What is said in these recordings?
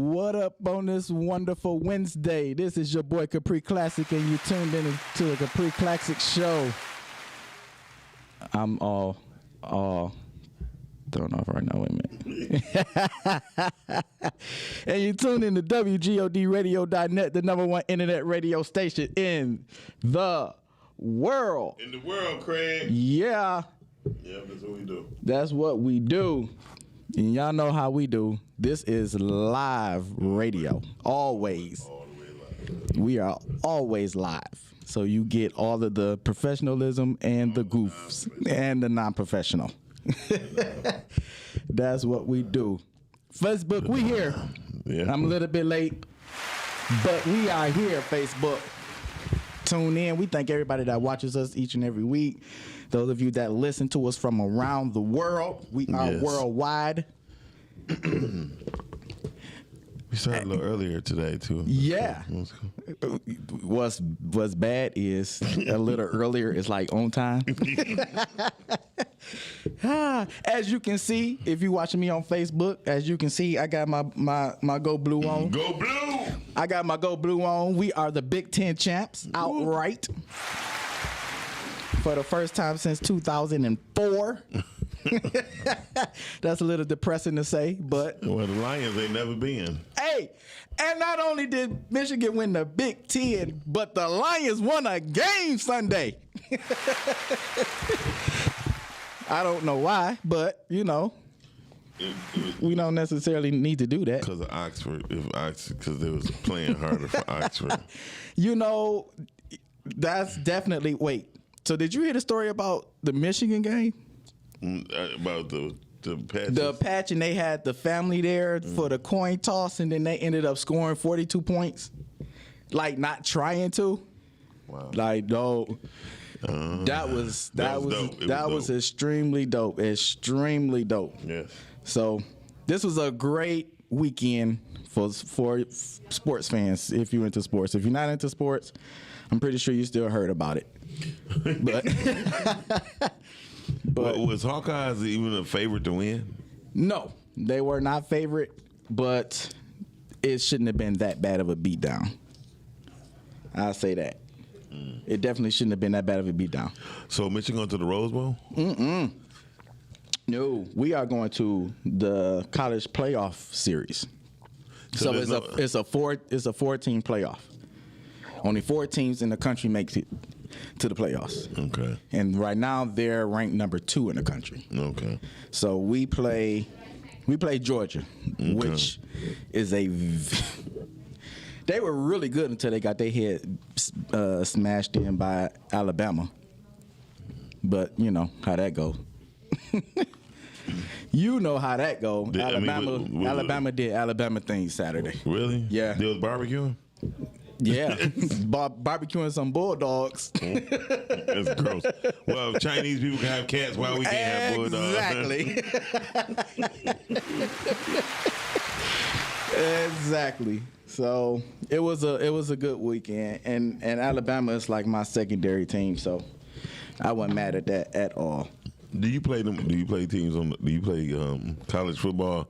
What up on this wonderful Wednesday? This is your boy Capree Classic, and you tuned in to the Capree Classic show. I'm all thrown off right now. Wait a minute. And you tuned in to WGODradio.net, the #1 internet radio station in the world. In the world, Craig. Yeah. Yeah, that's what we do. That's what we do. And y'all know how we do. This is live radio. Always. All the way live. We are always live. So you get all of the professionalism and the goofs and the non-professional. That's what we do. Facebook, we here. Yeah. I'm a little bit late, but we are here, Facebook. Tune in. We thank everybody that watches us each and every week. Those of you that listen to us from around the world, we are worldwide. We started a little earlier today, too. Yeah. What's bad is a little earlier is like on time. As you can see, if you're watching me on Facebook, as you can see, I got my Go Blue on. Go Blue! I got my Go Blue on. We are the Big Ten champs outright. For the first time since 2004. That's a little depressing to say, but. Well, the Lions ain't never been. Hey, and not only did Michigan win the Big Ten, but the Lions won a game Sunday. I don't know why, but, you know, we don't necessarily need to do that. Because of Oxford, because they was playing harder for Oxford. You know, that's definitely, wait. So did you hear the story about the Michigan game? About the patches? The patch, and they had the family there for the coin toss, and then they ended up scoring 42 points. Like, not trying to. Wow. Like, no. That was extremely dope. Extremely dope. Yes. So this was a great weekend for sports fans, if you're into sports. If you're not into sports, I'm pretty sure you still heard about it. But was Hawkeyes even a favorite to win? No, they were not favorite, but it shouldn't have been that bad of a beatdown. I'll say that. It definitely shouldn't have been that bad of a beatdown. So Michigan going to the Rose Bowl? No, we are going to the college playoff series. So it's a 4-team playoff. Only 4 teams in the country make it to the playoffs. Okay. And right now they're ranked number 2 in the country. Okay. So we play Georgia, which is they were really good until they got their head smashed in by Alabama. But you know how that go. You know how that go. Alabama did Alabama things Saturday. Really? Yeah. They was barbecuing? Yeah, barbecuing some bulldogs. That's gross. Well, if Chinese people can have cats, why we can't have bulldogs? Exactly. So it was a good weekend, and Alabama is like my secondary team, so I wasn't mad at that at all. Do you play them? Do you play teams on? Do you play college football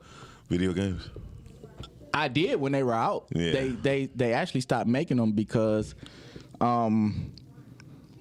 video games? I did when they were out. Yeah. They actually stopped making them because a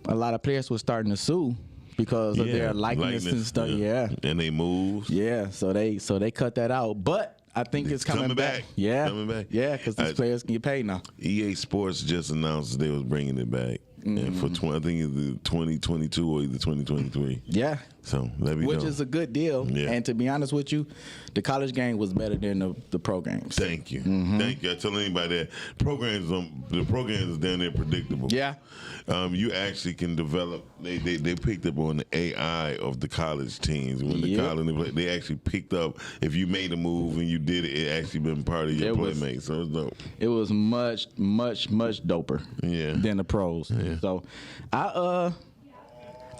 lot of players were starting to sue because of their likeness and stuff. Yeah. And they moved. Yeah. So they cut that out. But I think it's coming back. Yeah. Coming back. Yeah, because these players can get paid now. EA Sports just announced they was bringing it back. And for I think it's 2022 or either 2023. Yeah. So which is a good deal. Yeah. And to be honest with you, the college game was better than the pro games. Thank you. Thank you. I tell anybody that the programs is down there predictable. Yeah. You actually can develop. They picked up on the AI of the college teams when the college they actually picked up if you made a move and you did it. It actually been part of your playmate. So it was dope. It was much doper. Than the pros. Yeah. So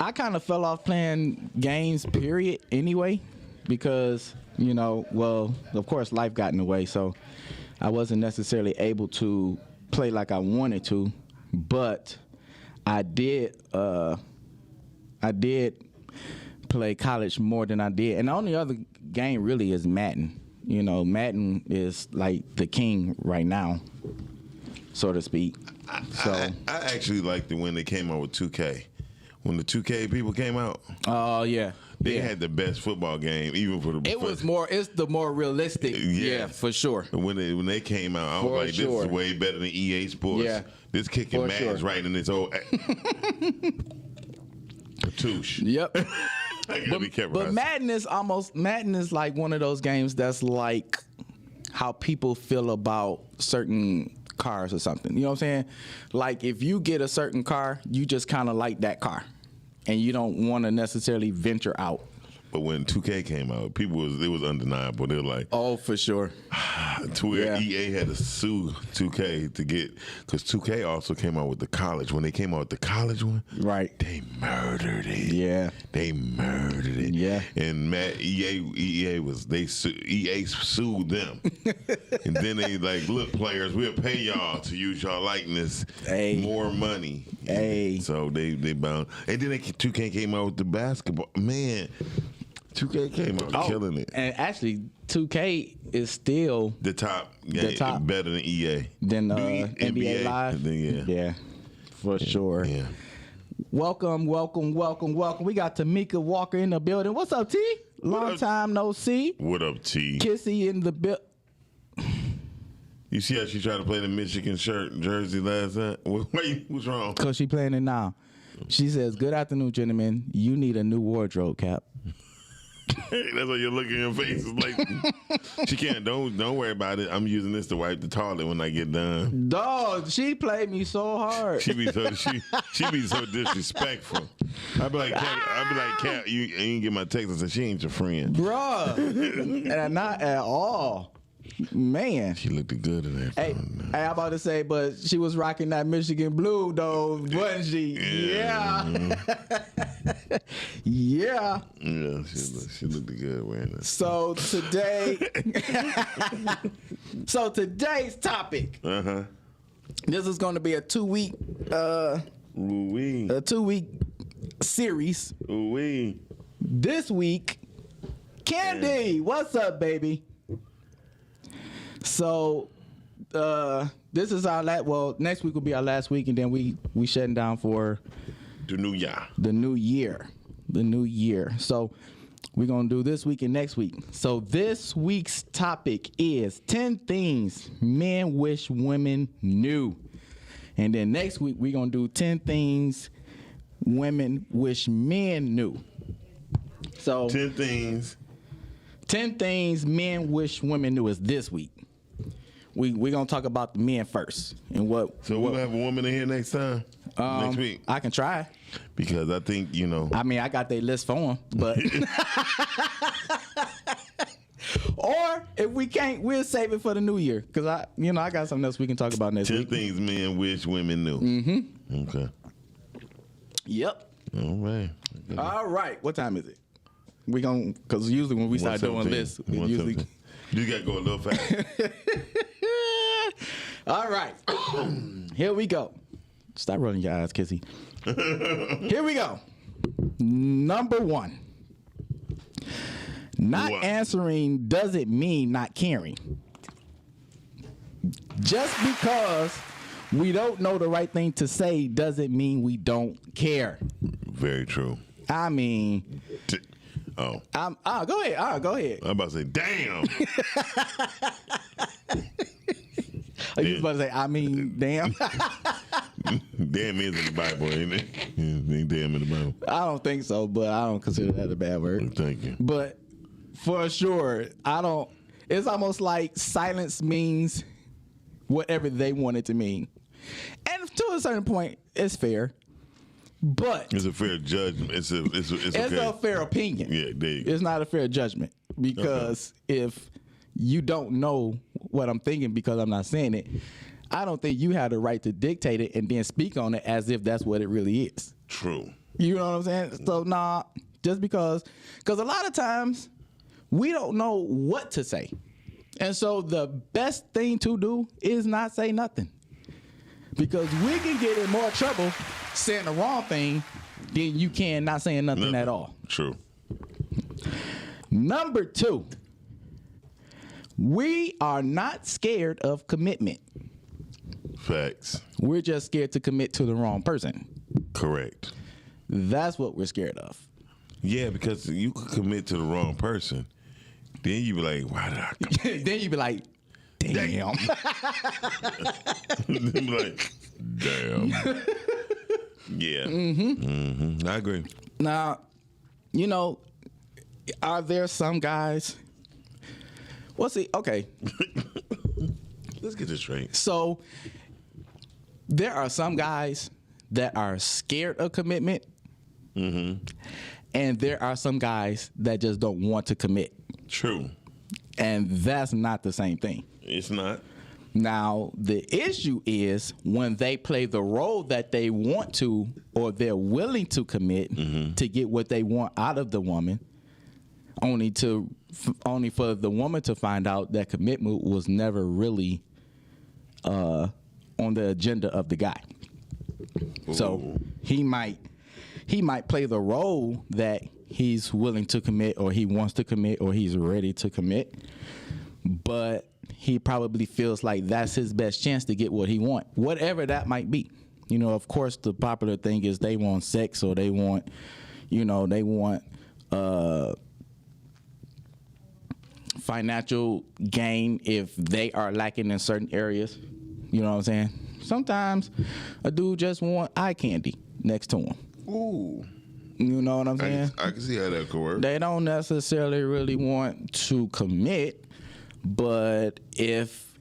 I kind of fell off playing games, period, anyway, because, you know, well, of course, life got in the way, so I wasn't necessarily able to play like I wanted to, but I did play college more than I did. And the only other game really is Madden. You know, Madden is like the king right now, so to speak. I actually liked it when they came out with 2K. When the 2K people came out. Oh, yeah. They had the best football game, even for the. It's the more realistic. Yeah, for sure. When they came out, I was like, this is way better than EA Sports. Yeah. This kicking Madden's right in its old. Cartouche. Yep. I gotta be careful. But Madden is like one of those games that's like how people feel about certain cars or something. You know what I'm saying? Like if you get a certain car, you just kind of like that car, and you don't want to necessarily venture out. But when 2K came out, it was undeniable. They were like, oh, for sure. To where EA had to sue 2K to get, because 2K also came out with the college. When they came out with the college one, right? They murdered it. Yeah, they murdered it. Yeah, and EA sued them, and then they like, look, players, we'll pay y'all to use y'all likeness, more money. So they bound, and then 2K came out with the basketball. Man, 2K came out killing it. And actually, 2K is still the top, better than EA. Than NBA Live. Yeah, for sure. Yeah. Welcome. We got Tamika Walker in the building. What's up, T? Long time no see. What up, T? Kissy in the building. You see how she tried to play the Michigan jersey last night? What's wrong? Because she playing it now. She says, "Good afternoon, gentlemen. You need a new wardrobe, Cap." That's why you're looking in your face. It's like she can't. Don't worry about it. I'm using this to wipe the toilet when I get done. Dog, she played me so hard. She be so disrespectful. I be like, Cap, you ain't get my text. I said, she ain't your friend, bruh. And not at all. Man, she looked good in that. Hey, I'm about to say, but she was rocking that Michigan blue, though, wasn't she? Yeah. Yeah. Yeah, she looked good wearing that. So today's topic. This is going to be a 2-week. A 2-week series. Ooh-wee. This week, Candy, what's up, baby? So, this is our next week will be our last week, and then we shutting down for the new year. The new year. So, we're going to do this week and next week. So, this week's topic is 10 things men wish women knew. And then next week, we're going to do 10 things women wish men knew. So, 10 things men wish women knew is this week. We're going to talk about the men first. And we'll have a woman in here next time? Next week? I can try. Because I think, I mean, I got their list for them, but... Or if we can't, we'll save it for the new year. Because I got something else we can talk about next week. 10 things men wish women knew. Mm-hmm. Okay. Yep. All right. All right. What time is it? We going to, because usually when we start doing lists, you got to go a little fast. All right. Here we go. Stop rolling your eyes, Kissy. Here we go. Number 1. Not answering doesn't mean not caring. Just because we don't know the right thing to say doesn't mean we don't care. Very true. I mean... go ahead. Go ahead. I'm about to say, damn. You was about to say, I mean, damn. Damn is in the Bible, ain't it? Ain't damn in the Bible. I don't think so, but I don't consider that a bad word. Thank you. But for sure, it's almost like silence means whatever they want it to mean. And to a certain point, it's fair. But it's a fair judgment. It's okay. A fair opinion. Yeah, there you go. It's not a fair judgment because if you don't know what I'm thinking because I'm not saying it, I don't think you have the right to dictate it and then speak on it as if that's what it really is. True. You know what I'm saying? So just because a lot of times we don't know what to say, and so the best thing to do is not say nothing. Because we can get in more trouble saying the wrong thing than you can not saying nothing at all. True. Number 2, We are not scared of commitment. Facts. We're just scared to commit to the wrong person. Correct. That's what we're scared of. Yeah, because you could commit to the wrong person. Then you be like, why did I commit? Then you be like, damn. Then be like, damn. Yeah. I agree. Now, you know, are there some guys? Well, see, okay. Let's get this straight. So there are some guys that are scared of commitment. And there are some guys that just don't want to commit. True. And that's not the same thing. It's not. Now, the issue is when they play the role that they want to or they're willing to commit to get what they want out of the woman, only for the woman to find out that commitment was never really on the agenda of the guy. Ooh. So he might play the role that he's willing to commit or he wants to commit or he's ready to commit, but he probably feels like that's his best chance to get what he wants, whatever that might be. You know, of course, the popular thing is they want sex or they want financial gain if they are lacking in certain areas. You know what I'm saying? Sometimes a dude just want eye candy next to him. Ooh. You know what I'm saying? I can see how that could work. They don't necessarily really want to commit, but if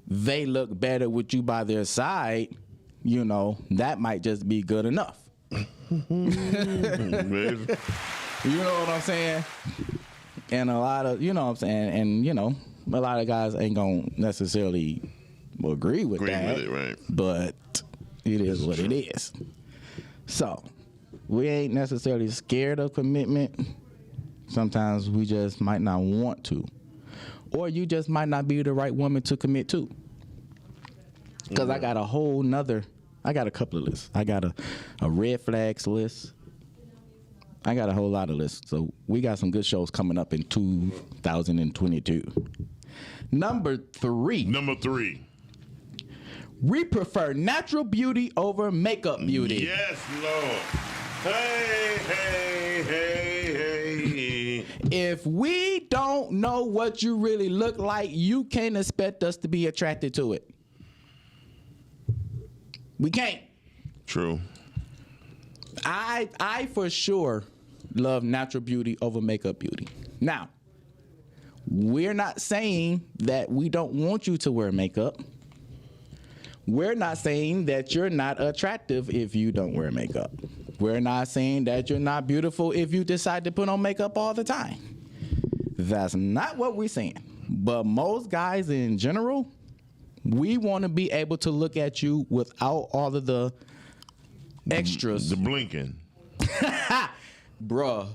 they look better with you by their side, you know, that might just be good enough. You know what I'm saying? And a lot of, you know what I'm saying? And, you know, a lot of guys ain't going to necessarily agree with that. With it, right. But it is what it is. So, we ain't necessarily scared of commitment. Sometimes we just might not want to. Or you just might not be the right woman to commit to. Because I got a couple of lists. I got a red flags list. I got a whole lot of lists. So we got some good shows coming up in 2022. Number three. We prefer natural beauty over makeup beauty. Yes, Lord. Hey. If we don't know what you really look like, you can't expect us to be attracted to it. We can't. True. I for sure love natural beauty over makeup beauty. Now, we're not saying that we don't want you to wear makeup. We're not saying that you're not attractive if you don't wear makeup. We're not saying that you're not beautiful if you decide to put on makeup all the time. That's not what we're saying. But most guys in general, we want to be able to look at you without all of the extras. The blinking. Bruh,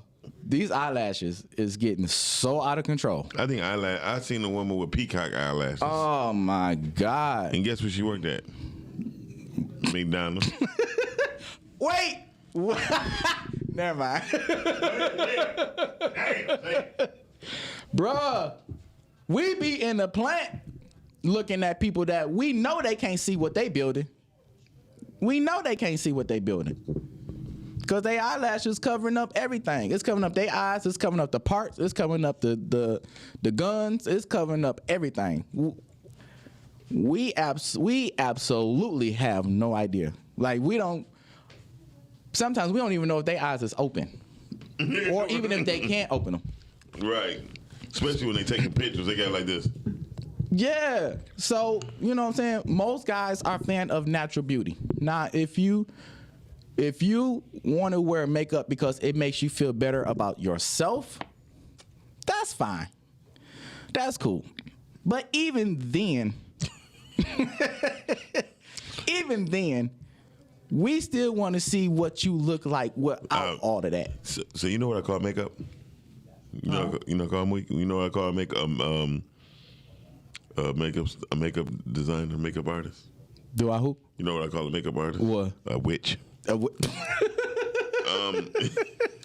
these eyelashes is getting so out of control. I think I seen a woman with peacock eyelashes. Oh my God. And guess where she worked at? McDonald's. Wait. Never mind. Bruh, we be in the plant looking at people that we know they can't see what they building. We know they can't see what they building. Because they eyelashes covering up everything. It's covering up their eyes. It's covering up the parts. It's covering up the guns. It's covering up everything. We absolutely have no idea. Like sometimes we don't even know if their eyes is open. Or even if they can't open them. Right. Especially when they taking pictures. They got like this. Yeah. So, you know what I'm saying? Most guys are a fan of natural beauty. Now, if you want to wear makeup because it makes you feel better about yourself, that's fine. That's cool. But even then, we still want to see what you look like without all of that. So you know what I call makeup? You know what I call makeup? A makeup designer, makeup artist. Do I who? You know what I call a makeup artist? What? A witch.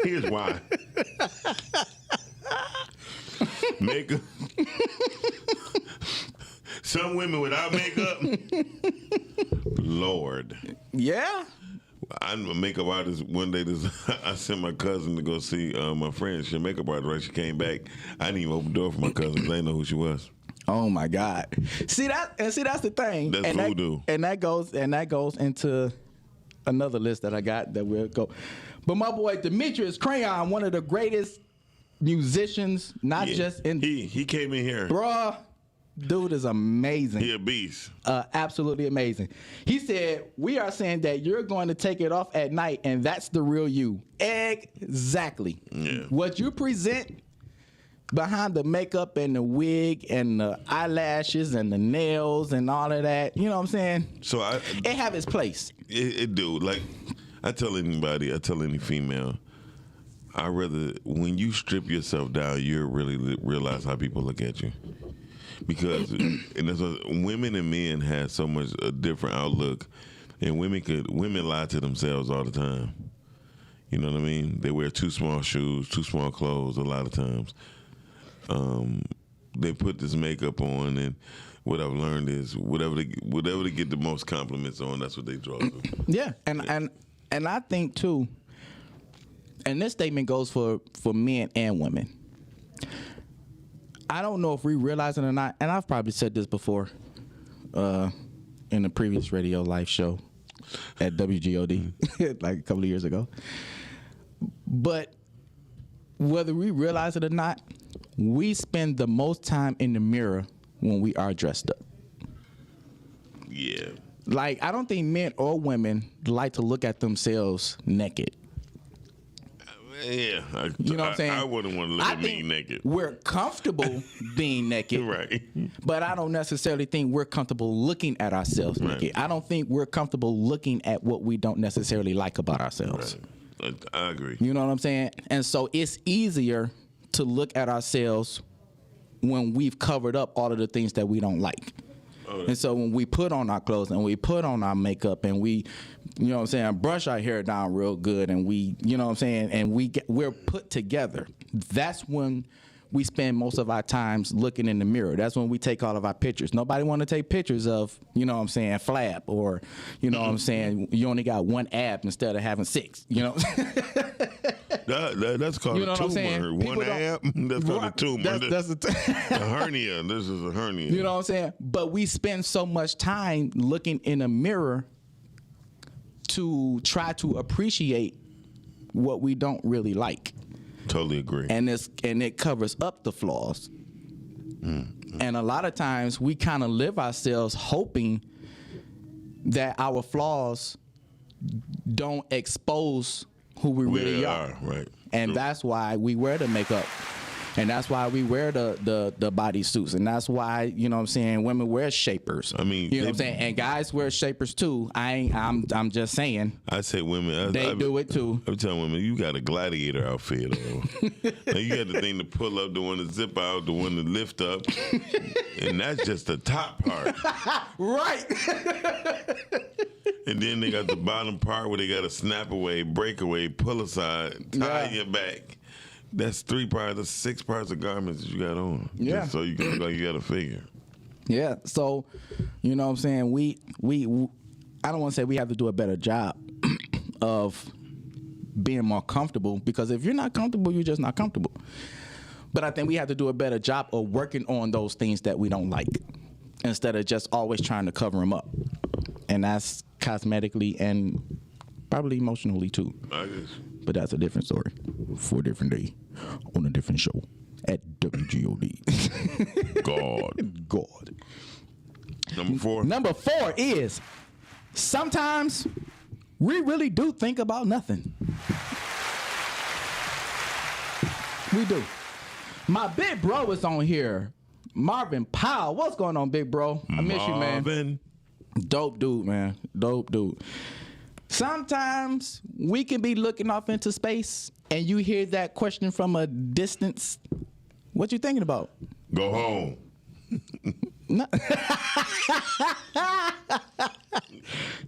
Here's why. Makeup Some women without makeup, Lord. Yeah. I'm a makeup artist. One day, I sent my cousin to go see my friend. She's a makeup artist. Right? She came back. I didn't even open the door for my cousin because I didn't know who she was. Oh my God. See that's the thing. That's voodoo. That goes into another list that I got that we'll go. But my boy Demetrius Crayon, one of the greatest musicians, not just in he came in here. Bruh, dude is amazing. He a beast. Absolutely amazing. He said, we are saying that you're going to take it off at night and that's the real you. Exactly. Yeah. What you present behind the makeup and the wig and the eyelashes and the nails and all of that, you know what I'm saying? So it have its place. It do. Like, I tell any female, I rather, when you strip yourself down, you really realize how people look at you. Because women and men have so much a different outlook, and women lie to themselves all the time. You know what I mean? They wear too small shoes, too small clothes a lot of times. They put this makeup on, and what I've learned is whatever they get the most compliments on, that's what they draw to. Yeah, and I think too, and this statement goes for men and women. I don't know if we realize it or not, and I've probably said this before in a previous radio live show at WGOD like a couple of years ago. But whether we realize it or not, we spend the most time in the mirror when we are dressed up. Yeah. Like, I don't think men or women like to look at themselves naked. Yeah, you know what I'm saying? I wouldn't want to look at me naked. We're comfortable being naked, right? But I don't necessarily think we're comfortable looking at ourselves naked. I don't think we're comfortable looking at what we don't necessarily like about ourselves. Right. I agree. You know what I'm saying? And so it's easier to look at ourselves when we've covered up all of the things that we don't like. And so when we put on our clothes and we put on our makeup and we, you know what I'm saying, brush our hair down real good and we, you know what I'm saying, and we're put together, that's when we spend most of our times looking in the mirror. That's when we take all of our pictures. Nobody want to take pictures of, you know what I'm saying, flab, or, you know what I'm saying, you only got one ab instead of having 6, you know. That's called a tumor. One ab, that's called a tumor. That's a hernia. This is a hernia. You know what I'm saying? But we spend so much time looking in a mirror to try to appreciate what we don't really like. Totally agree. And it covers up the flaws. And a lot of times we kind of live ourselves hoping that our flaws don't expose who we really are. Right. And that's why we wear the makeup. And that's why we wear the body suits. And that's why, you know what I'm saying, women wear shapers. I mean, you know what I'm saying? And guys wear shapers too. I'm just saying. I say women. They do it too. I'm telling women, you got a gladiator outfit on. Now you got the thing to pull up, the one to zip out, the one to lift up. And that's just the top part. Right. And then they got the bottom part where they got to snap away, break away, pull aside, tie your back. That's 6 parts of garments that you got on. Yeah. Just so you can look like you got a figure. Yeah. So, you know what I'm saying? We I don't want to say we have to do a better job of being more comfortable, because if you're not comfortable, you're just not comfortable. But I think we have to do a better job of working on those things that we don't like, instead of just always trying to cover them up. And that's cosmetically and probably emotionally too. I guess. But that's a different story for a different day on a different show at WGOD. God. Number 4 is sometimes we really do think about nothing. We do. My big bro is on here. Marvin Powell. What's going on, big bro? I miss you, man. Marvin. Dope dude, man. Dope dude. Sometimes we can be looking off into space and you hear that question from a distance. What you thinking about? Go home. No.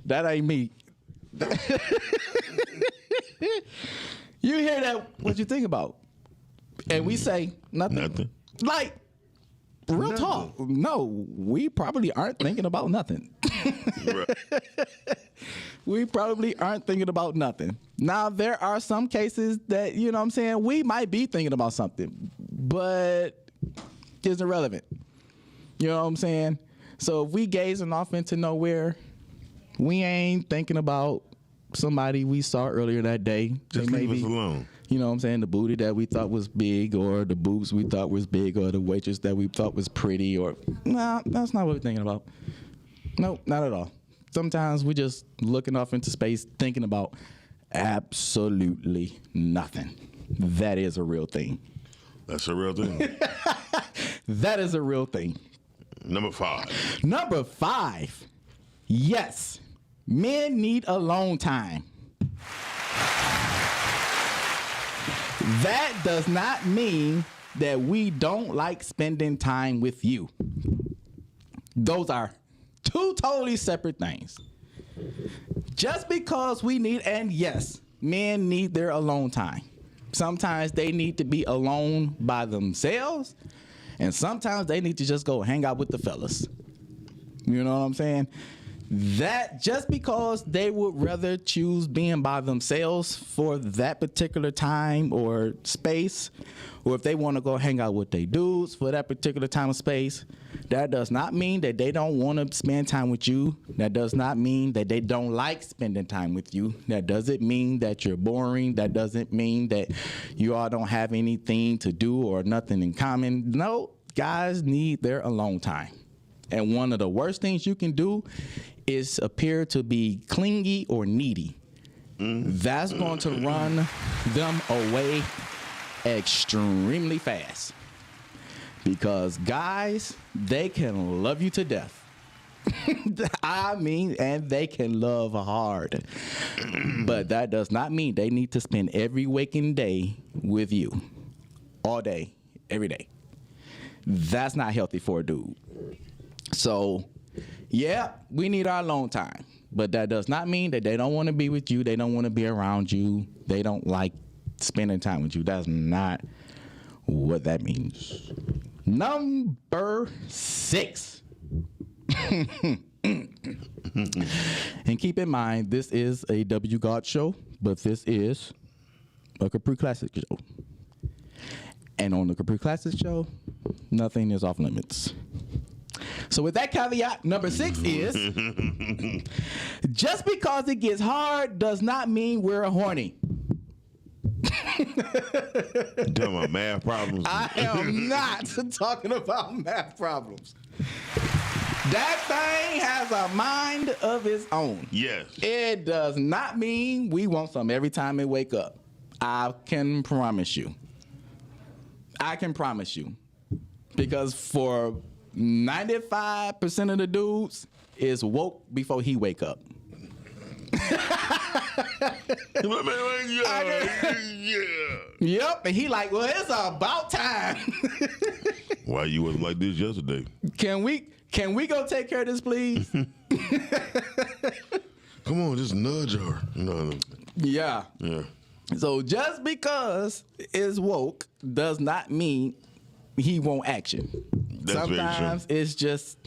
That ain't me. You hear that, what you think about? And we say nothing. Nothing. Like, Real talk. No, we probably aren't thinking about nothing. We probably aren't thinking about nothing. Now, there are some cases that, you know what I'm saying, we might be thinking about something, but it's irrelevant. You know what I'm saying? So if we gazing off into nowhere, we ain't thinking about somebody we saw earlier that day. Just leave us alone. You know what I'm saying? The booty that we thought was big, or the boobs we thought was big, or the waitress that we thought was pretty, or nah, that's not what we're thinking about. Nope, not at all. Sometimes we just looking off into space thinking about absolutely nothing. That is a real thing. That's a real thing. That is a real thing. Number 5. Number 5. Yes, men need alone time. That does not mean that we don't like spending time with you. Those are 2 totally separate things. Just because we need, and yes, men need their alone time. Sometimes they need to be alone by themselves, and sometimes they need to just go hang out with the fellas. You know what I'm saying? That just because they would rather choose being by themselves for that particular time or space, or if they want to go hang out with their dudes for that particular time or space, that does not mean that they don't want to spend time with you. That does not mean that they don't like spending time with you. That doesn't mean that you're boring. That doesn't mean that you all don't have anything to do or nothing in common. No, guys need their alone time. And one of the worst things you can do is appear to be clingy or needy. That's going to run them away extremely fast. Because guys, they can love you to death. I mean, and they can love hard. But that does not mean they need to spend every waking day with you. All day, every day. That's not healthy for a dude. So, yeah, we need our alone time. But that does not mean that they don't want to be with you. They don't want to be around you. They don't like spending time with you. That's not what that means. Number 6. And keep in mind, this is a W God show, but this is a Capree Classic show. And on the Capree Classic show, nothing is off limits. So with that caveat, number 6 is, just because it gets hard does not mean we're horny. You talking about math problems? I am not talking about math problems. That thing has a mind of its own. Yes. It does not mean we want some every time we wake up. I can promise you. I can promise you. Because for 95% of the dudes is woke before he wake up. Yep, and he like, well, it's about time. Why you wasn't like this yesterday? Can we go take care of this, please? Come on, just nudge her. No. Yeah. Yeah. So just because it's woke does not mean he won't action. That's sometimes it's just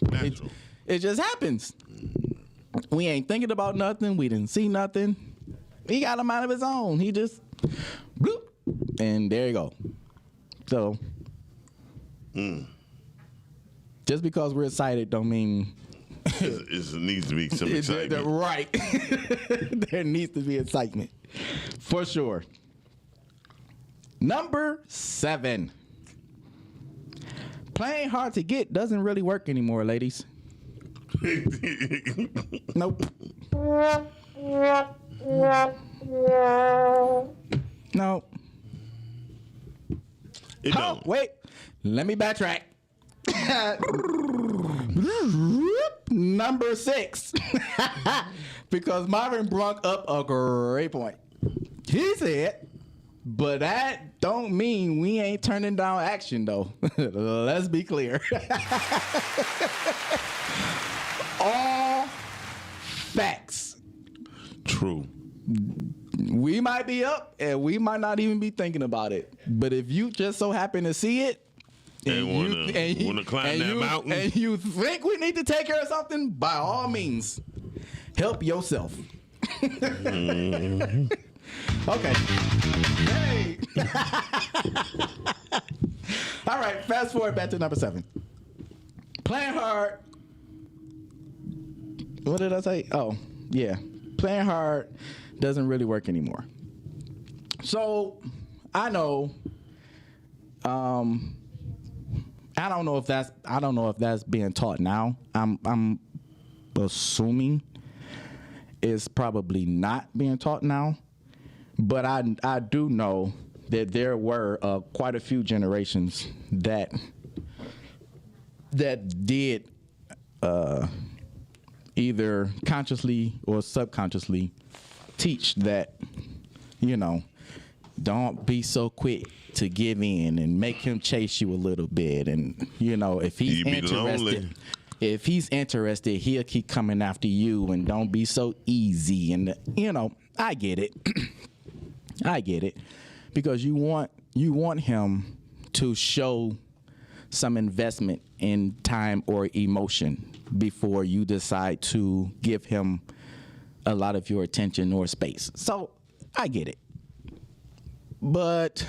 it just happens. We ain't thinking about nothing. We didn't see nothing. He got a mind of his own. He just bloop, and there you go. So just because we're excited don't mean it needs to be some excitement. Right. There needs to be excitement. For sure. Number 7. Playing hard to get doesn't really work anymore, ladies. Nope. No. Wait. Let me backtrack. Number 6. Because Marvin brought up a great point. He said, but that don't mean we ain't turning down action, though. Let's be clear. All facts. True. We might be up and we might not even be thinking about it. But if you just so happen to see it, and want to climb that mountain, and you think we need to take care of something, by all means, help yourself. Okay. Hey. All right, fast forward back to number 7. Playing hard. What did I say? Oh, yeah. Playing hard doesn't really work anymore. So, I know I don't know if that's being taught now. I'm assuming it's probably not being taught now. But I do know that there were quite a few generations that did either consciously or subconsciously teach that, don't be so quick to give in and make him chase you a little bit. And, if he's interested, he'll keep coming after you, and don't be so easy. And, I get it. I get it, because you want him to show some investment in time or emotion before you decide to give him a lot of your attention or space. So I get it, but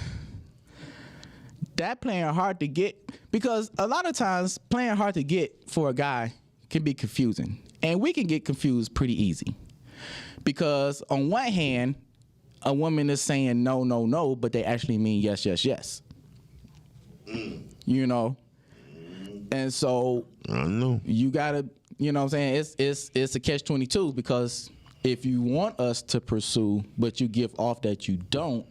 that playing hard to get, because a lot of times playing hard to get for a guy can be confusing, and we can get confused pretty easy, because on one hand, a woman is saying no, no, no, but they actually mean yes, yes, yes. And so I know you gotta, what I'm saying, it's a catch-22, because if you want us to pursue, but you give off that you don't,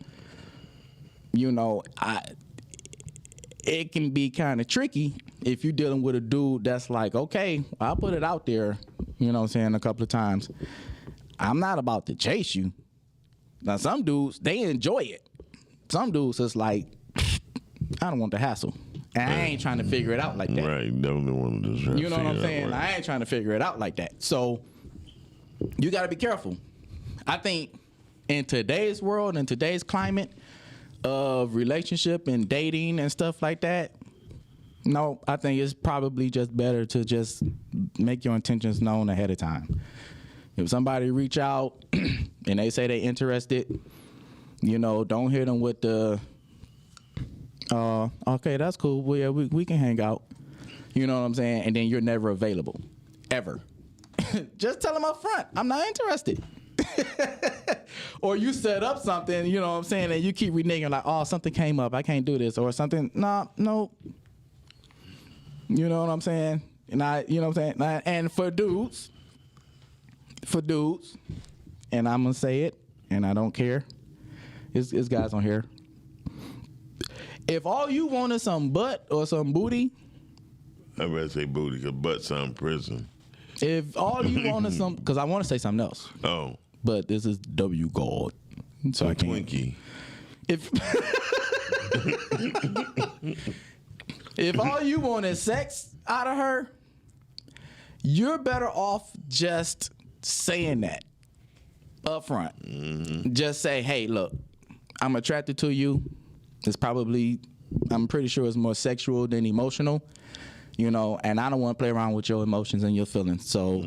it can be kind of tricky if you're dealing with a dude that's like, okay, I'll put it out there, a couple of times. I'm not about to chase you. Now, some dudes, they enjoy it. Some dudes is like, I don't want the hassle. And I ain't trying to figure it out like that. Right. Don't want to just you know what I'm saying? I ain't trying to figure it out like that. So you got to be careful. I think in today's world, in today's climate of relationship and dating and stuff like that, no, I think it's probably just better to just make your intentions known ahead of time. If somebody reach out and they say they interested, don't hit them with the, okay, that's cool. Well, yeah, we can hang out. You know what I'm saying? And then you're never available, ever. Just tell them up front, I'm not interested. Or you set up something, you know what I'm saying, and you keep reneging like, oh, something came up, I can't do this, or something. No. You know what I'm saying? And and for dudes, and I'm gonna say it, and I don't care. It's guys on here. If all you want is some butt or some booty, I'd rather say booty, because butt sound prison. If all you want is some, because I want to say something else. Oh, but this is W God, so I can't. Twinkie. If all you want is sex out of her, you're better off just saying that up front. Mm-hmm. Just say, hey, look, I'm attracted to you. I'm pretty sure it's more sexual than emotional, and I don't want to play around with your emotions and your feelings. So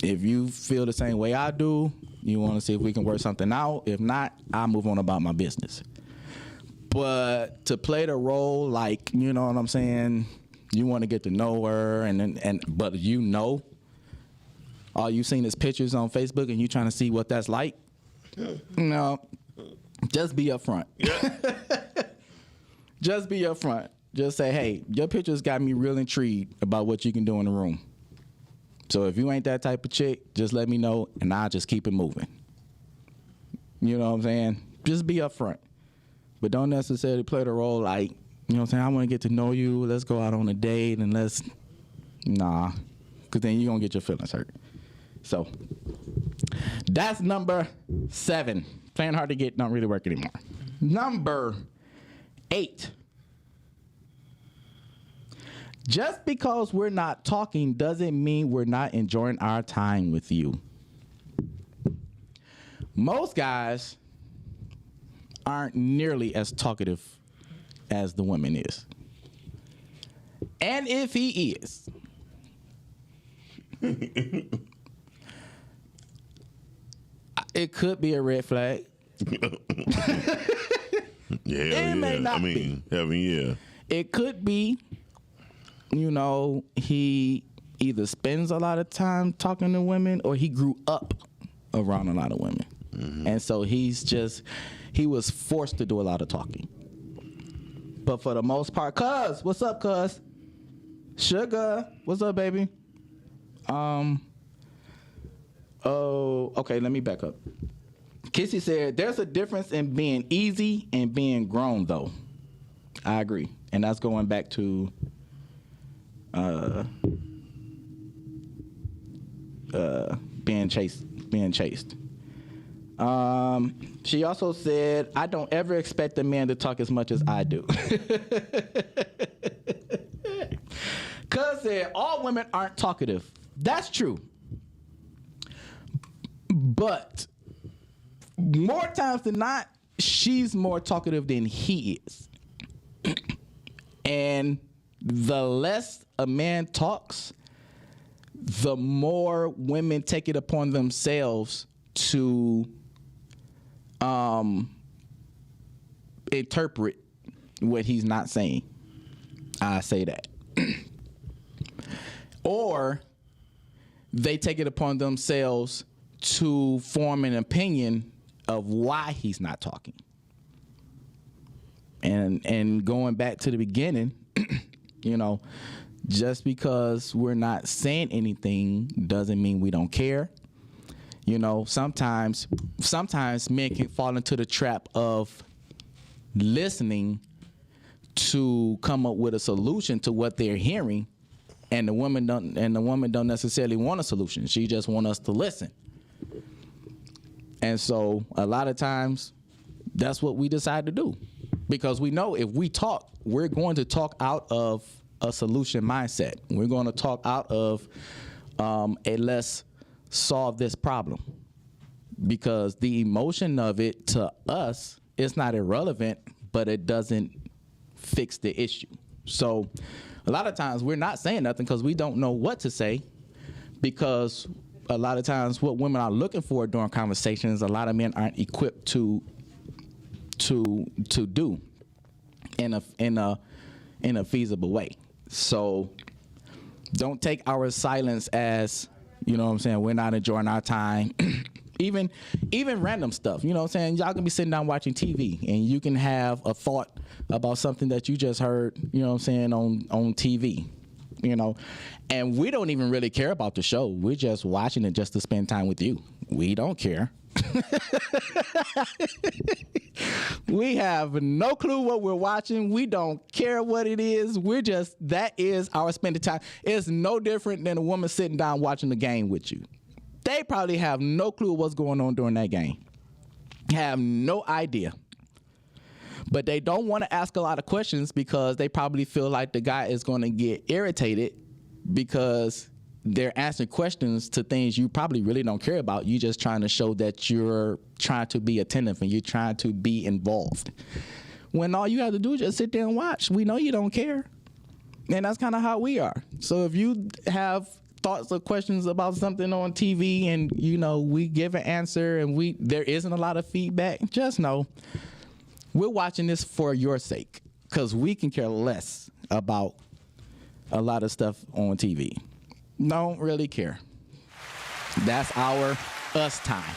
if you feel the same way I do, you want to see if we can work something out. If not, I'll move on about my business. But to play the role like, what I'm saying, you want to get to know her, but all you seen is pictures on Facebook and you trying to see what that's like. No, just be upfront. Yeah. Just be upfront. Just say, hey, your pictures got me real intrigued about what you can do in the room. So if you ain't that type of chick, just let me know and I'll just keep it moving. You know what I'm saying? Just be upfront. But don't necessarily play the role like, what I'm saying, I want to get to know you. Let's go out on a date and nah. Because then you're going to get your feelings hurt. So that's number 7. Playing hard to get don't really work anymore. Number 8. Just because we're not talking doesn't mean we're not enjoying our time with you. Most guys aren't nearly as talkative as the woman is. And if he is, it could be a red flag. It may not be. Yeah. It could be, he either spends a lot of time talking to women or he grew up around a lot of women. Mm-hmm. And so he was forced to do a lot of talking. But for the most part, cuz, what's up, cuz? Sugar, what's up, baby? Okay, let me back up. Kissy said, there's a difference in being easy and being grown, though. I agree. And that's going back to being chased. She also said, I don't ever expect a man to talk as much as I do. Cuz said, all women aren't talkative. That's true. But more times than not, she's more talkative than he is. And the less a man talks, the more women take it upon themselves to interpret what he's not saying. I say that. Or they take it upon themselves to form an opinion of why he's not talking. And going back to the beginning, just because we're not saying anything doesn't mean we don't care. Sometimes men can fall into the trap of listening to come up with a solution to what they're hearing, and the woman don't necessarily want a solution. She just want us to listen. And so a lot of times that's what we decide to do, because we know if we talk, we're going to talk out of a solution mindset. We're going to talk out of a let's solve this problem, because the emotion of it to us is not irrelevant, but it doesn't fix the issue. So a lot of times we're not saying nothing because we don't know what to say, because a lot of times what women are looking for during conversations, a lot of men aren't equipped to do in a feasible way. So don't take our silence as, we're not enjoying our time. even random stuff, y'all can be sitting down watching TV and you can have a thought about something that you just heard, on TV, and we don't even really care about the show. We're just watching it just to spend time with you. We don't care. We have no clue what we're watching. We don't care what it is. That is our spending time. It's no different than a woman sitting down watching the game with you. They probably have no clue what's going on during that game. Have no idea. But they don't want to ask a lot of questions because they probably feel like the guy is going to get irritated because they're answering questions to things you probably really don't care about. You're just trying to show that you're trying to be attentive and you're trying to be involved. When all you have to do is just sit there and watch. We know you don't care. And that's kind of how we are. So if you have thoughts or questions about something on TV and, we give an answer and there isn't a lot of feedback, just know we're watching this for your sake, because we can care less about a lot of stuff on TV. Don't really care. That's us time.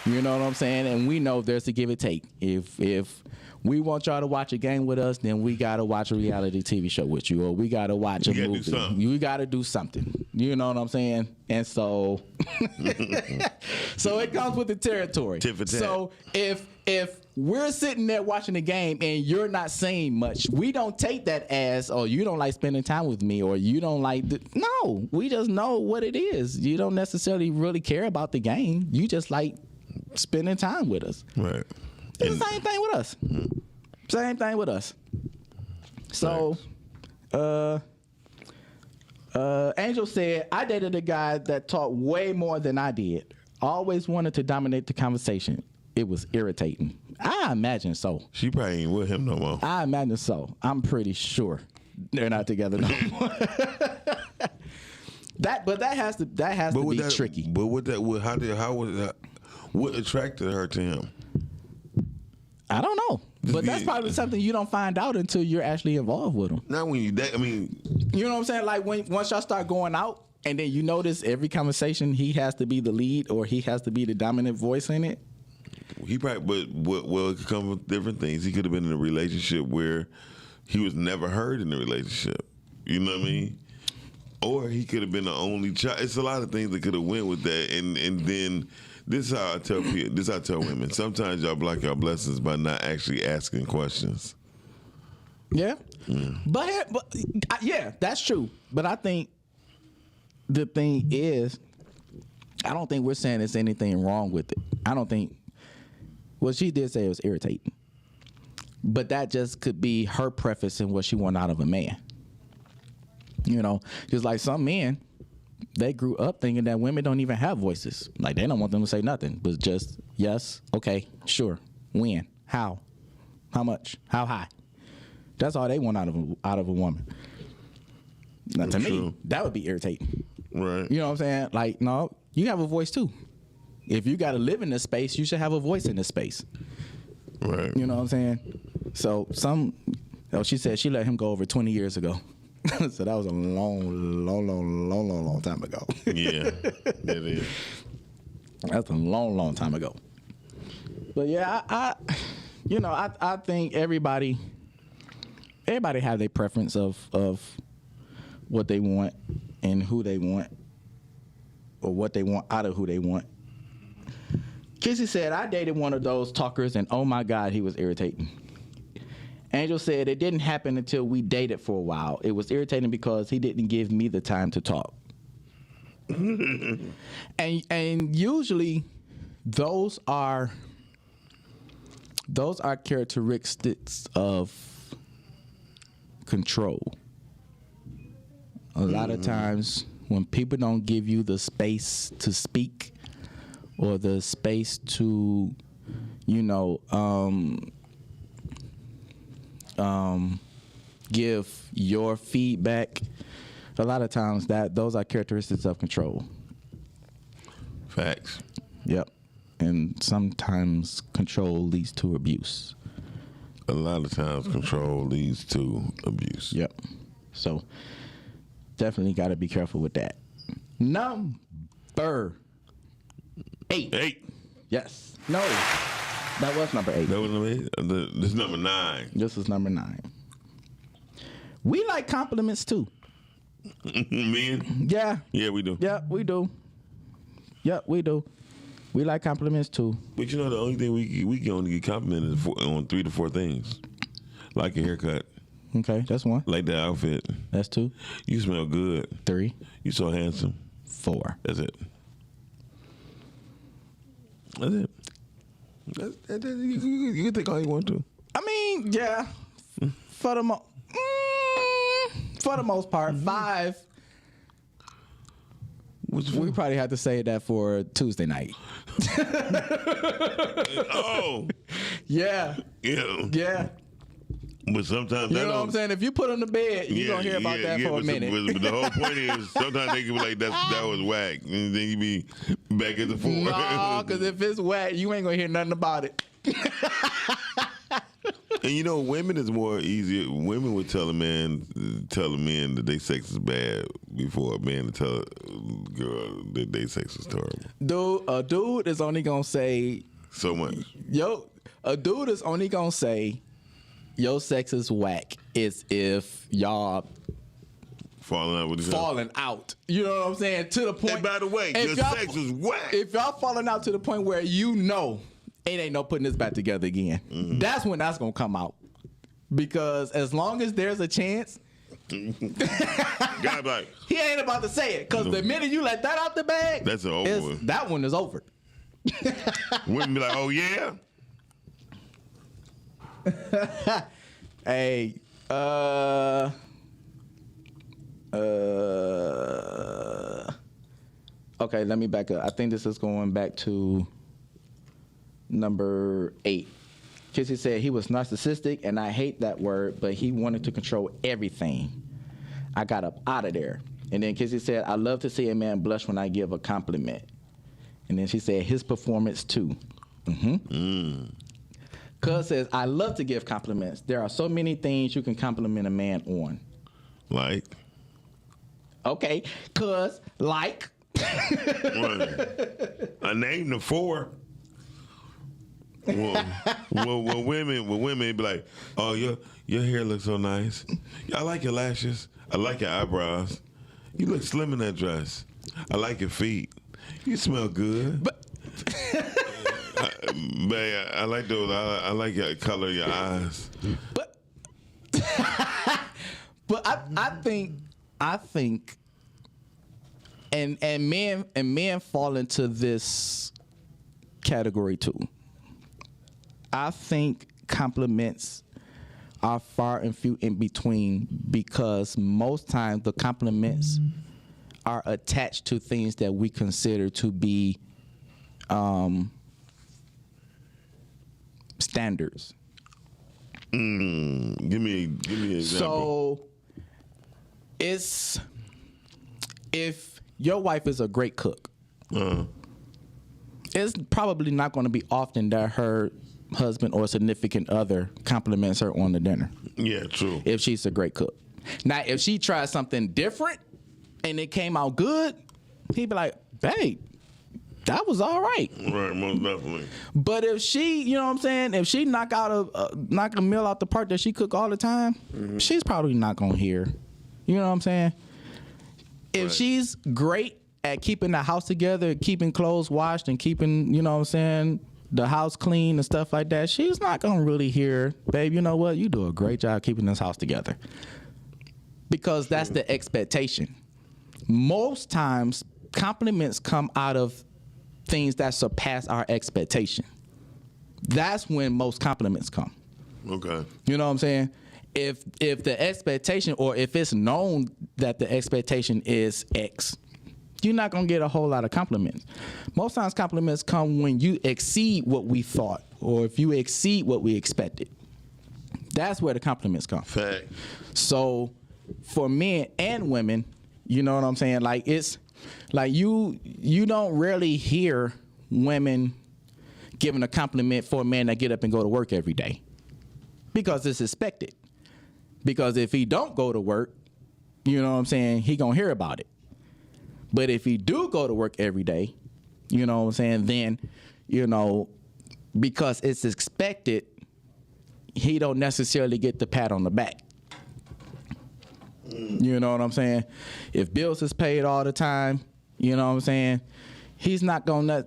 You know what I'm saying? And we know there's a give and take. If we want y'all to watch a game with us, then we got to watch a reality TV show with you, or we got to watch a movie. You got to do something. You know what I'm saying? And so so it comes with the territory. So if we're sitting there watching the game and you're not saying much, we don't take that as, oh, you don't like spending time with me, or you don't like no, we just know what it is. You don't necessarily really care about the game. You just like spending time with us. Right. It's the same thing with us. Mm-hmm. Same thing with us. So, Angel said, I dated a guy that talked way more than I did. Always wanted to dominate the conversation. It was irritating. I imagine so. She probably ain't with him no more. I imagine so. I'm pretty sure. They're not together no more. But that has to be tricky. But what attracted her to him? I don't know. But that's probably something you don't find out until you're actually involved with him. Not when you I mean, you know what I'm saying? Like once y'all start going out and then you notice every conversation he has to be the lead or he has to be the dominant voice in it. He probably, well, it could come with different things. He could have been in a relationship where he was never heard in the relationship. You know what I mean? Or he could have been the only child. It's a lot of things that could have went with that. And then this is how I tell people. This is how I tell women. Sometimes y'all block your blessings by not actually asking questions. Yeah, but yeah, that's true. But I think the thing is, I don't think we're saying there's anything wrong with it. I don't think. Well, she did say it was irritating, but that just could be her preference and what she wanted out of a man. You know, just like some men, they grew up thinking that women don't even have voices. Like they don't want them to say nothing, but just yes, okay, sure, when, how much, how high. That's all they want out of a woman. Now, to me, that would be irritating. Right. You know what I'm saying? Like, no, you have a voice too. If you got to live in this space, you should have a voice in this space. Right. You know what I'm saying? So she said she let him go over 20 years ago. So that was a long time ago. Yeah, it is. That's a long time ago. But yeah, I think everybody have their preference of what they want and who they want or what they want out of who they want. Kissy said, I dated one of those talkers and oh my God, he was irritating. Angel said it didn't happen until we dated for a while. It was irritating because he didn't give me the time to talk. and usually those are characteristics of control. A lot of times when people don't give you the space to speak or the space to, give your feedback, a lot of times those are characteristics of control. Facts. Yep. And sometimes control leads to abuse. A lot of times control leads to abuse. Yep. So definitely got to be careful with that. Number 8. Yes. No. That was number 8. That was number 8? This is number 9. This is number 9. We like compliments too. Men? Yeah. Yeah, we do. Yeah, we do. Yep, we do. We like compliments too. But the only thing we can only get complimented on 3 to 4 things. Like a haircut. Okay, that's 1. Like the outfit. That's 2. You smell good. 3. You so handsome. 4. That's it. That's it. You can think all you want to. I mean, yeah. For the most part, 5. We probably have to say that for Tuesday night. Oh. Yeah. Yeah. Yeah. But sometimes you know what I'm saying? If you put them to bed, you're going to hear about that for a minute. But the whole point is sometimes they can be like, that was whack. And then you be back at the 4. No, because if it's whack, you ain't going to hear nothing about it. And women is more easier. Women would tell a man that their sex is bad before a man to tell a girl that their sex is terrible. A dude is only going to say... So much. A dude is only going to say... Your sex is whack. It's if y'all falling out with each other. Falling out. You know what I'm saying? To the point. And by the way, your sex is whack. If y'all falling out to the point where it ain't no putting this back together again. Mm-hmm. That's when that's gonna come out. Because as long as there's a chance, he ain't about to say it. Because the minute you let that out the bag, that's over. That one is over. Wouldn't be like, oh yeah. Hey, okay, let me back up. I think this is going back to number 8. Kissy said he was narcissistic, and I hate that word, but he wanted to control everything. I got up out of there. And then Kissy said, I love to see a man blush when I give a compliment. And then she said, his performance too. Cuz says, I love to give compliments. There are so many things you can compliment a man on. Like? Okay, cuz, like. I named the 4. Well, women be like, oh, your hair looks so nice. I like your lashes. I like your eyebrows. You look slim in that dress. I like your feet. You smell good. But I like those. I like your color of your eyes. But I think, and men fall into this category too. I think compliments are far and few in between, because most times the compliments are attached to things that we consider to be standards. Give me an example. So it's, if your wife is a great cook, it's probably not going to be often that her husband or significant other compliments her on the dinner. Yeah, true. If she's a great cook. Now, if she tries something different and it came out good, he'd be like, "Babe, that was all right." Right, most definitely. But if she, you know what I'm saying, if she knock a meal out the park that she cook all the time, she's probably not gonna hear. You know what I'm saying? If she's great at keeping the house together, keeping clothes washed, and keeping, you know what I'm saying, the house clean and stuff like that, she's not gonna really hear, "Babe, you know what? You do a great job keeping this house together." Because that's the expectation. Most times, compliments come out of things that surpass our expectation. That's when most compliments come. Okay. You know what I'm saying? If the expectation, or if it's known that the expectation is X, you're not gonna get a whole lot of compliments. Most times compliments come when you exceed what we thought, or if you exceed what we expected. That's where the compliments come. Fact. So for men and women, you know what I'm saying? Like, it's like you don't rarely hear women giving a compliment for a man that get up and go to work every day, because it's expected. Because if he don't go to work, you know what I'm saying, he gonna hear about it. But if he do go to work every day, you know what I'm saying, then, you know, because it's expected, he don't necessarily get the pat on the back. You know what I'm saying? If bills is paid all the time, you know what I'm saying, he's not gonna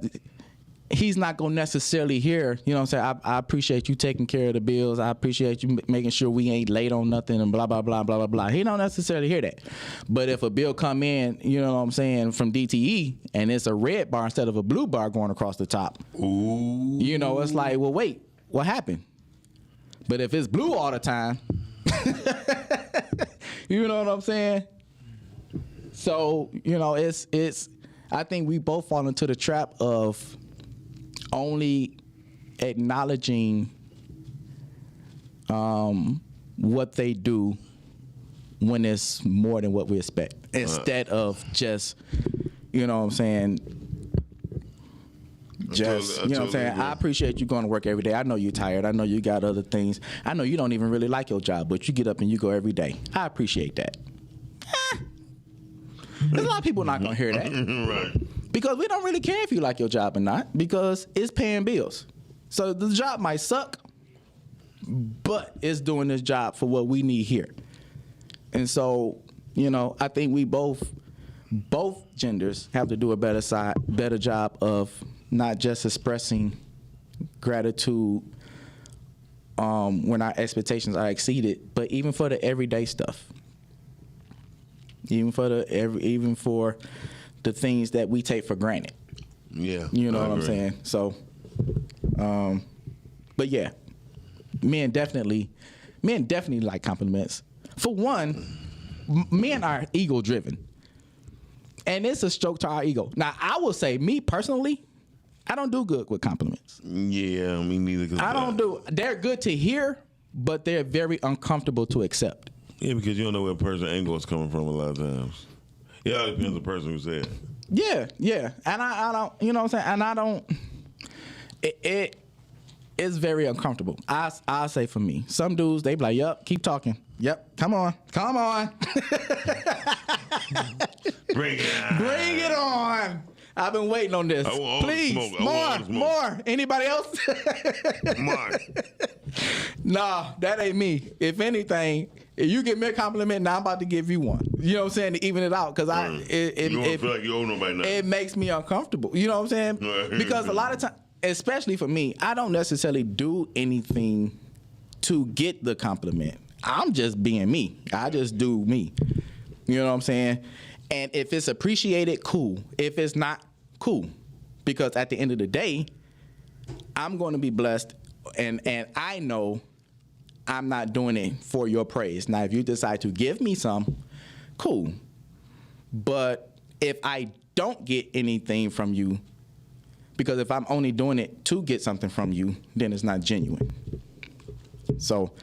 necessarily hear, you know what I'm saying, I appreciate you taking care of the bills. I appreciate you making sure we ain't late on nothing and blah, blah, blah, blah, blah, blah. He don't necessarily hear that. But if a bill come in, you know what I'm saying, from DTE, and it's a red bar instead of a blue bar going across the top, ooh, you know, it's like, well, wait, what happened? But if it's blue all the time, you know what I'm saying? So, you know, it's I think we both fall into the trap of only acknowledging what they do when it's more than what we expect, instead of just, you know what I'm saying, just, you know what I'm saying, I appreciate you going to work every day. I know you're tired. I know you got other things. I know you don't even really like your job, but you get up and you go every day. I appreciate that. There's a lot of people not going to hear that. Right. Because we don't really care if you like your job or not, because it's paying bills. So the job might suck, but it's doing this job for what we need here. And so, you know, I think we both genders have to do a better job of not just expressing gratitude when our expectations are exceeded, but even for the everyday stuff. Even for the things that we take for granted. Yeah. You know what I'm saying? So, but yeah, men definitely like compliments. For one, men are ego driven, and it's a stroke to our ego. Now, I will say, me personally, I don't do good with compliments. Yeah, me neither. I don't do. They're good to hear, but they're very uncomfortable to accept. Yeah, because you don't know where a person's angle is coming from a lot of times. Yeah, it depends on the person who said it. Yeah. And I don't, you know what I'm saying? And I don't, it's very uncomfortable. I'll say for me. Some dudes, they be like, yep, keep talking. Yep, come on. Bring it on. I've been waiting on this. Please, more. Anybody else? More. Nah, that ain't me. If anything, if you give me a compliment, now I'm about to give you one. You know what I'm saying? To even it out, because you don't feel like you owe nobody nothing. It makes me uncomfortable. You know what I'm saying? Because a lot of times, especially for me, I don't necessarily do anything to get the compliment. I'm just being me. I just do me. You know what I'm saying? And if it's appreciated, cool. If it's not, cool. Because at the end of the day, I'm going to be blessed, and I know I'm not doing it for your praise. Now, if you decide to give me some, cool. But if I don't get anything from you, because if I'm only doing it to get something from you, then it's not genuine. So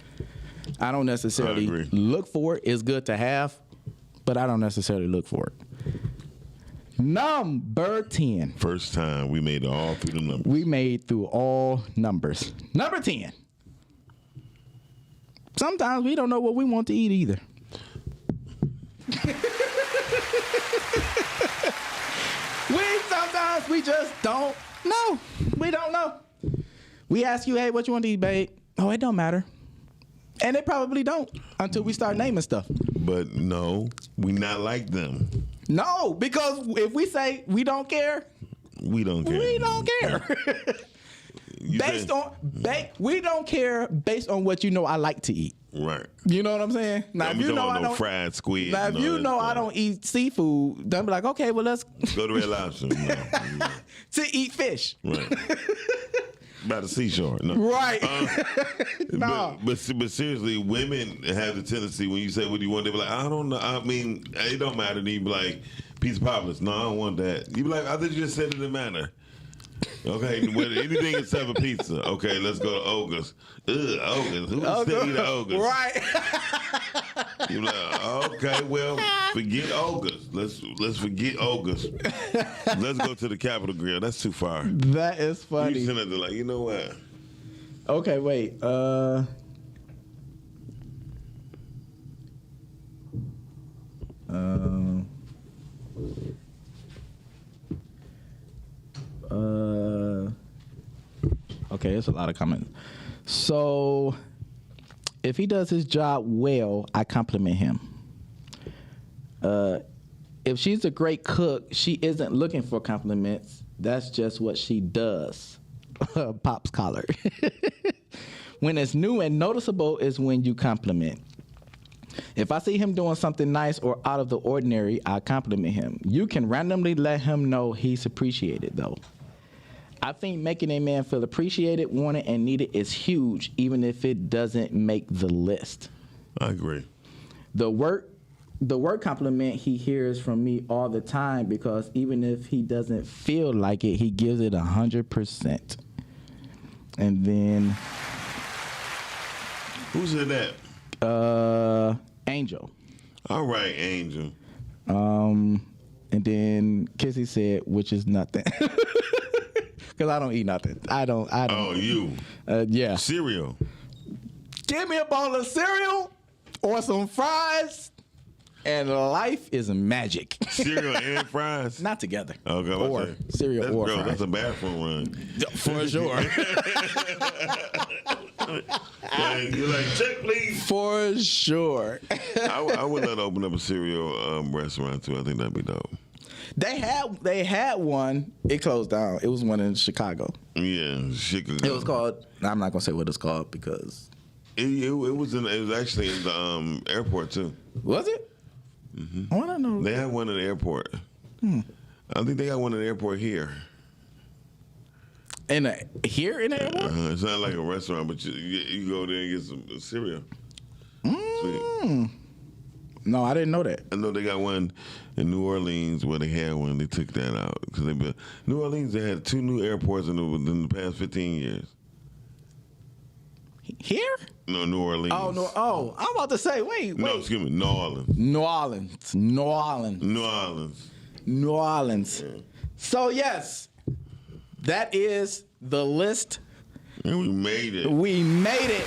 I don't necessarily look for it. It's good to have, but I don't necessarily look for it. Number 10. First time we made it all through the numbers. We made through all numbers. Number 10. Sometimes we don't know what we want to eat either. Sometimes we just don't know. We don't know. We ask you, hey, what you want to eat, babe? Oh, it don't matter. And it probably don't until we start naming stuff. But no, we not like them. No, because if we say we don't care, we don't care. We don't care. We don't care based on what you know I like to eat. Right. You know what I'm saying? Now, if you know I don't fried squid. Now, if you know I don't eat seafood, then be like, okay, well, let's go to Red Lobster to eat fish. Right. By the seashore. No. Right. No. But seriously, women have the tendency when you say, what do you want? They be like, I don't know. I mean, it don't matter. And you be like, pizza poplets. No, I don't want that. You be like, I thought you just said it didn't matter. Okay, well, anything except a pizza. Okay, let's go to Ogre's. Ogre's. Who still eat Ogre's? Right. You're like, okay, well, forget Ogre's. Let's forget Ogre's. Let's go to the Capitol Grill. That's too far. That is funny. You send it to like, you know what? Okay, wait. Okay, there's a lot of comments. So, if he does his job well, I compliment him. If she's a great cook, she isn't looking for compliments. That's just what she does. Pop's collar. When it's new and noticeable is when you compliment. If I see him doing something nice or out of the ordinary, I compliment him. You can randomly let him know he's appreciated, though. I think making a man feel appreciated, wanted, and needed is huge, even if it doesn't make the list. I agree. The word compliment he hears from me all the time, because even if he doesn't feel like it, he gives it 100%. And then, who said that? Angel. All right, Angel. And then Kissy said, which is nothing. Because I don't eat nothing. I don't. Oh, you? Yeah. Cereal. Give me a bowl of cereal or some fries, and life is magic. Cereal and fries? Not together. Okay. Or cereal or fries. That's a bathroom run. For sure. You're like, check, please. For sure. I would love to open up a cereal restaurant too. I think that'd be dope. They had one. It closed down. It was one in Chicago. Yeah, Chicago. It was called. I'm not gonna say what it's called because it was actually in the airport too. Was it? Mm-hmm. Oh, I don't know. They had one in the airport. I think they got one in the airport here. Here in the airport? It's not like a restaurant, but you go there and get some cereal. Sweet. No, I didn't know that. I know they got one in New Orleans where they had one. They took that out because New Orleans. They had 2 new airports in the past 15 years. Here? No, New Orleans. Oh no! Oh, I'm about to say. Wait. No, excuse me. New Orleans. New Orleans. Yeah. So yes, that is the list. And we made it. We made it.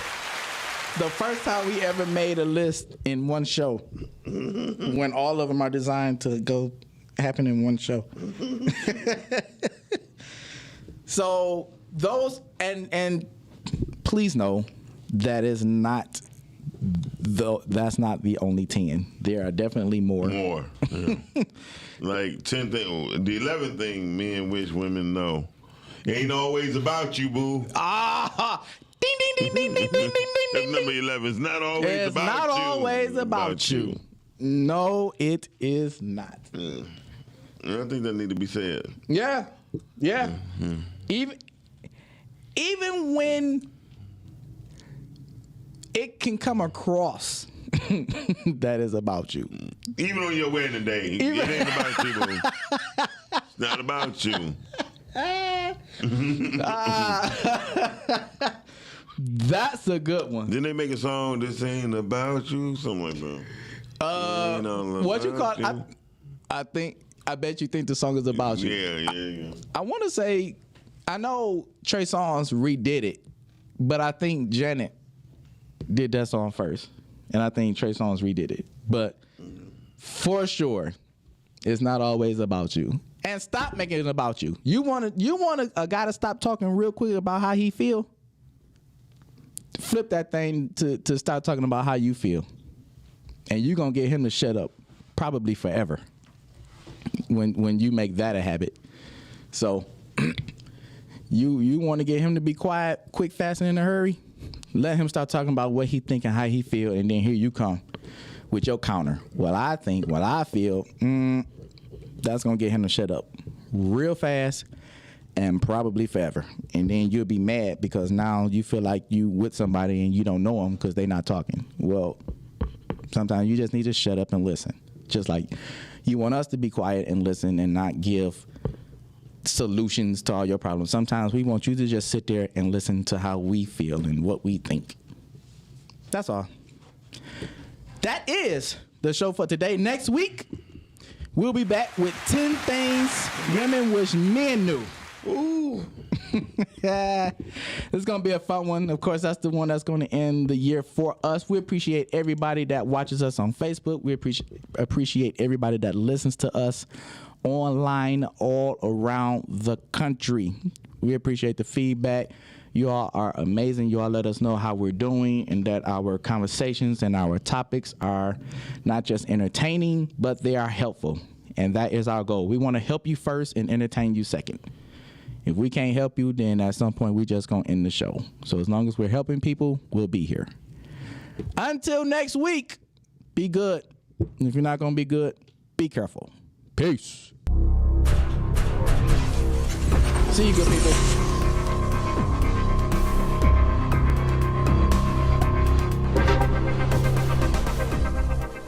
The first time we ever made a list in one show, when all of them are designed to go happen in one show. So those and please know that's not the only 10. There are definitely more. More. Yeah. Like 10 thing. The 11th thing men wish women know. It ain't always about you, boo. Ah, ding ding ding ding ding ding ding ding. That's number 11. It's not always it's about not you. always about you. No, it is not. Yeah. I think that need to be said. Yeah. Mm-hmm. Even when it can come across that is about you. Even on your wedding day, it ain't about you, boo. It's not about you. That's a good one. Didn't they make a song, This Ain't About You? Something like that. What you call it? I bet you think the song is about you. Yeah. I want to say, I know Trey Songz redid it, but I think Janet did that song first. And I think Trey Songz redid it. But for sure, it's not always about you. And stop making it about you. You want a guy to stop talking real quick about how he feel? Flip that thing to start talking about how you feel. And you're going to get him to shut up probably forever when you make that a habit. So you want to get him to be quiet, quick, fast, and in a hurry? Let him start talking about what he think and how he feel, and then here you come with your counter. What I think, what I feel, that's going to get him to shut up real fast and probably forever. And then you'll be mad because now you feel like you with somebody and you don't know them because they not talking. Well, sometimes you just need to shut up and listen. Just like you want us to be quiet and listen and not give solutions to all your problems. Sometimes we want you to just sit there and listen to how we feel and what we think. That's all. That is the show for today. Next week, we'll be back with 10 things women wish men knew. Ooh. It's going to be a fun one. Of course, that's the one that's going to end the year for us. We appreciate everybody that watches us on Facebook. We appreciate everybody that listens to us online all around the country. We appreciate the feedback. You all are amazing. You all let us know how we're doing and that our conversations and our topics are not just entertaining, but they are helpful. And that is our goal. We want to help you first and entertain you second. If we can't help you, then at some point we just going to end the show. So as long as we're helping people, we'll be here. Until next week, be good. If you're not going to be good, be careful. Peace. See you, good people.